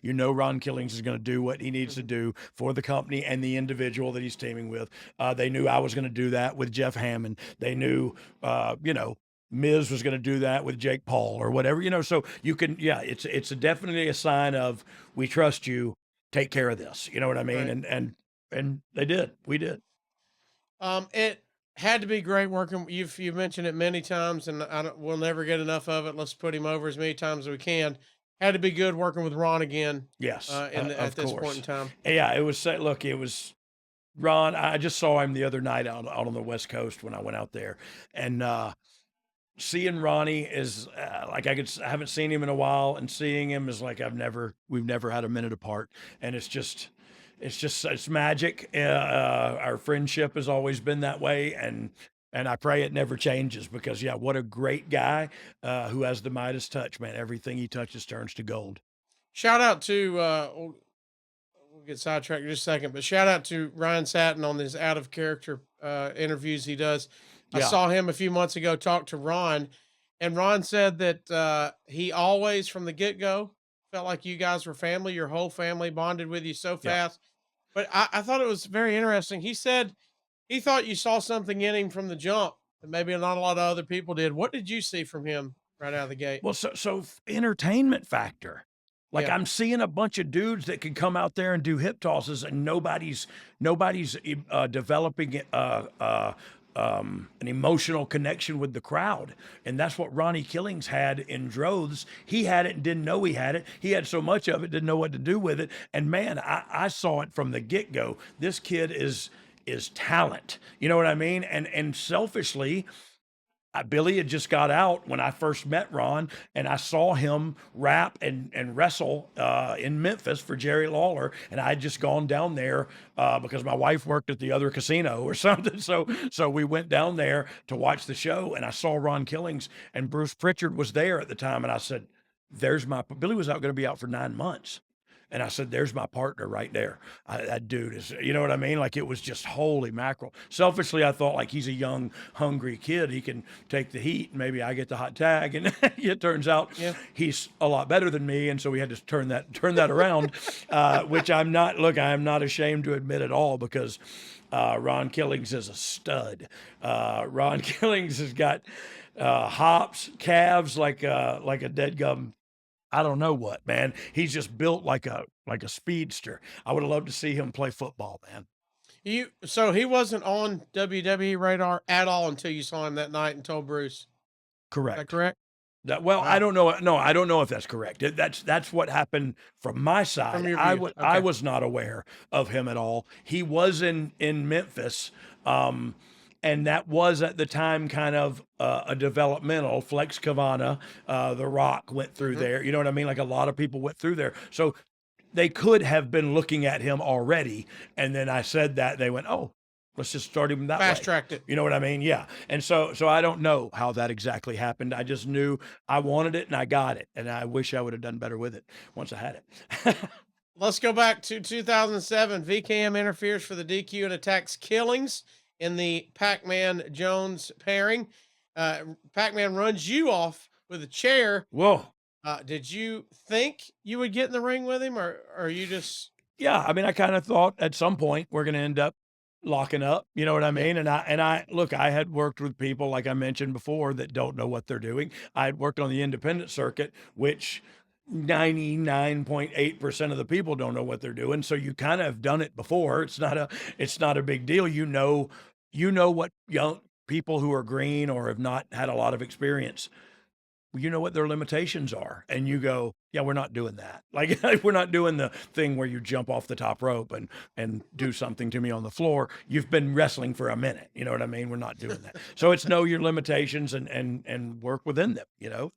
You know Ron Killings is going to do what he needs to Mhm. do for the company and the individual that he's teaming with. They knew I was going to do that with Jeff Hammond. They knew, Miz was going to do that with Jake Paul or whatever, So you can, yeah, it's definitely a sign of we trust you. Take care of this. You know what I mean? Right. And they did. We did. It had to be great working. You've mentioned it many times, and we'll never get enough of it. Let's put him over as many times as we can. Had to be good working with Ron again. Yes, At of this point in course. time. Yeah, it was. Look, it was Ron. I just saw him the other night out on the West Coast when I went out there, and seeing Ronnie is like I haven't seen him in a while, and seeing him is like we've never had a minute apart, and it's magic. Our friendship has always been that way, and I pray it never changes because yeah, what a great guy who has the Midas touch, man. Everything he touches turns to gold. Shout out to we'll get sidetracked in just a second, but shout out to Ryan Satin on his out of character interviews he does. I Yeah, saw him a few months ago talk to Ron, and Ron said that he always, from the get go, felt like you guys were family. Your whole family bonded with you so yeah. fast. But I thought it was very interesting. He said he thought you saw something in him from the jump that maybe not a lot of other people did. What did you see from him right out of the gate? Well, entertainment factor. Like Yeah. I'm seeing a bunch of dudes that can come out there and do hip tosses, and nobody's developing an emotional connection with the crowd, and that's what Ronnie Killings had in droves. He had it and didn't know he had it. He had so much of it, didn't know what to do with it. And man, I saw it from the get go. This kid is talent. You know what I mean? And selfishly, Billy had just got out when I first met Ron, and I saw him rap and wrestle in Memphis for Jerry Lawler, and I had just gone down there because my wife worked at the other casino or something. So we went down there to watch the show, and I saw Ron Killings, and Bruce Pritchard was there at the time, and I said, "There's my Billy was out going to be out for 9 months." And I said, "There's my partner right there. That dude is, you know what I mean? Like it was just holy mackerel." Selfishly, I thought like he's a young, hungry kid. He can take the heat, and maybe I get the hot tag. And it turns out Yeah. he's a lot better than me, and so we had to turn that around, which I'm not. Look, I am not ashamed to admit at all because Ron Killings is a stud. Ron Killings has got hops, calves like a dead gum. I don't know what, man. He's just built like a speedster. I would have loved to see him play football, man. So he wasn't on WWE radar at all until you saw him that night and told Bruce. Is that Correct. correct? I Wow. don't know. No, I don't know if that's correct. That's what happened from my From side. your view. I Okay. was not aware of him at all. He was in Memphis, and that was at the time kind of a developmental. Flex Cavana, The Rock went through Mhm. there. You know what I mean? Like a lot of people went through there. So they could have been looking at him already. And then I said that they went, "Oh, let's just start him that Fast way." tracked it. You know what I mean? Yeah. And so I don't know how that exactly happened. I just knew I wanted it and I got it. And I wish I would have done better with it once I had it. Let's go back to 2007. VKM interferes for the DQ and attacks Killings in the Pac-Man Jones pairing. Pac-Man runs you off with a chair. Whoa. Did you think you would get in the ring with him, or you just? Yeah. I mean, I kind of thought at some point we're going to end up locking up, you know what I Yeah. mean? And I look, I had worked with people like I mentioned before that don't know what they're doing. I had worked on the independent circuit, which 99.8% of the people don't know what they're doing. So you kind of have done it before. It's not a big deal. You know what young people who are green or have not had a lot of experience, you know what their limitations are, and you go, "Yeah, we're not doing that." Like, we're not doing the thing where you jump off the top rope and do something to me on the floor. You've been wrestling for a minute, you know what I mean? We're not doing that. So it's know your limitations and work within them, you know?